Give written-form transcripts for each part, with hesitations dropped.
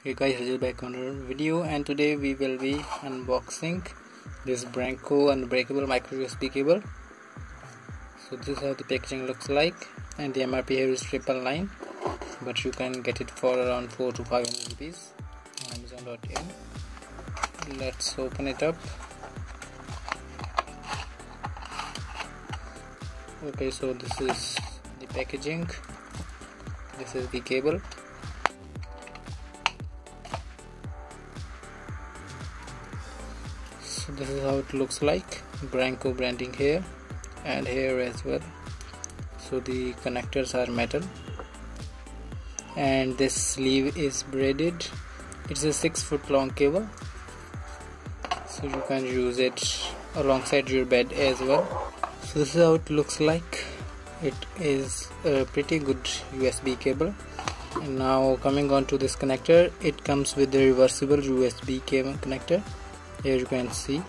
Hey guys, this is back on our video, and today we will be unboxing this Branko unbreakable micro USB cable. So this is how the packaging looks like, and the MRP here is 999, but you can get it for around 400 to 500 rupees on Amazon.in. Let's open it up. Okay, so this is the packaging. This is the cable. So this is how it looks like. Branko branding here and here as well. So the connectors are metal, and this sleeve is braided. It's a 6-foot long cable, so you can use it alongside your bed as well. So this is how it looks like. It is a pretty good USB cable. And now coming on to this connector, it comes with the reversible USB cable connector. Here you can see,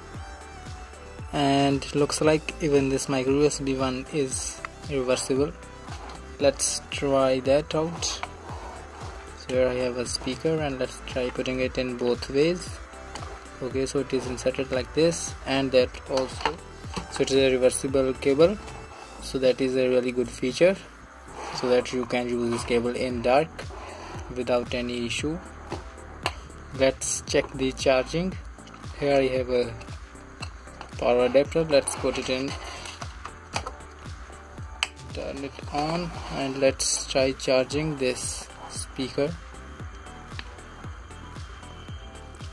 and looks like even this micro USB one is reversible. Let's try that out. So here I have a speaker, and let's try putting it in both ways. Okay, so it is inserted like this, and that also. So it is a reversible cable, so that is a really good feature, so that you can use this cable in dark without any issue. Let's check the charging. Here I have a power adapter. Let's put it in, turn it on, and let's try charging this speaker.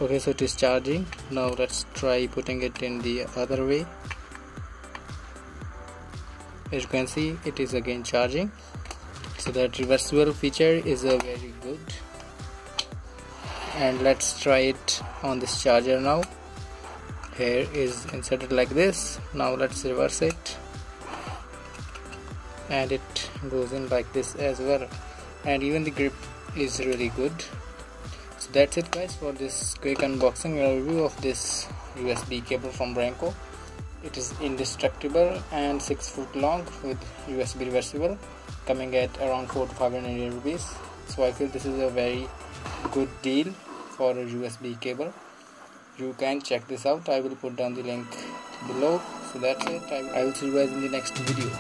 Okay, so it is charging. Now let's try putting it in the other way. As you can see, it is again charging. So that reversible feature is a very good. And let's try it on this charger now. Here is inserted like this. Now let's reverse it, and it goes in like this as well, and even the grip is really good. So that's it guys for this quick unboxing and review of this USB cable from Branko. It is indestructible and 6 foot long with USB reversible, coming at around 400 to 500 rupees. So I feel this is a very good deal for a USB cable. You can check this out. I will put down the link below. So that's it. I will see you guys in the next video.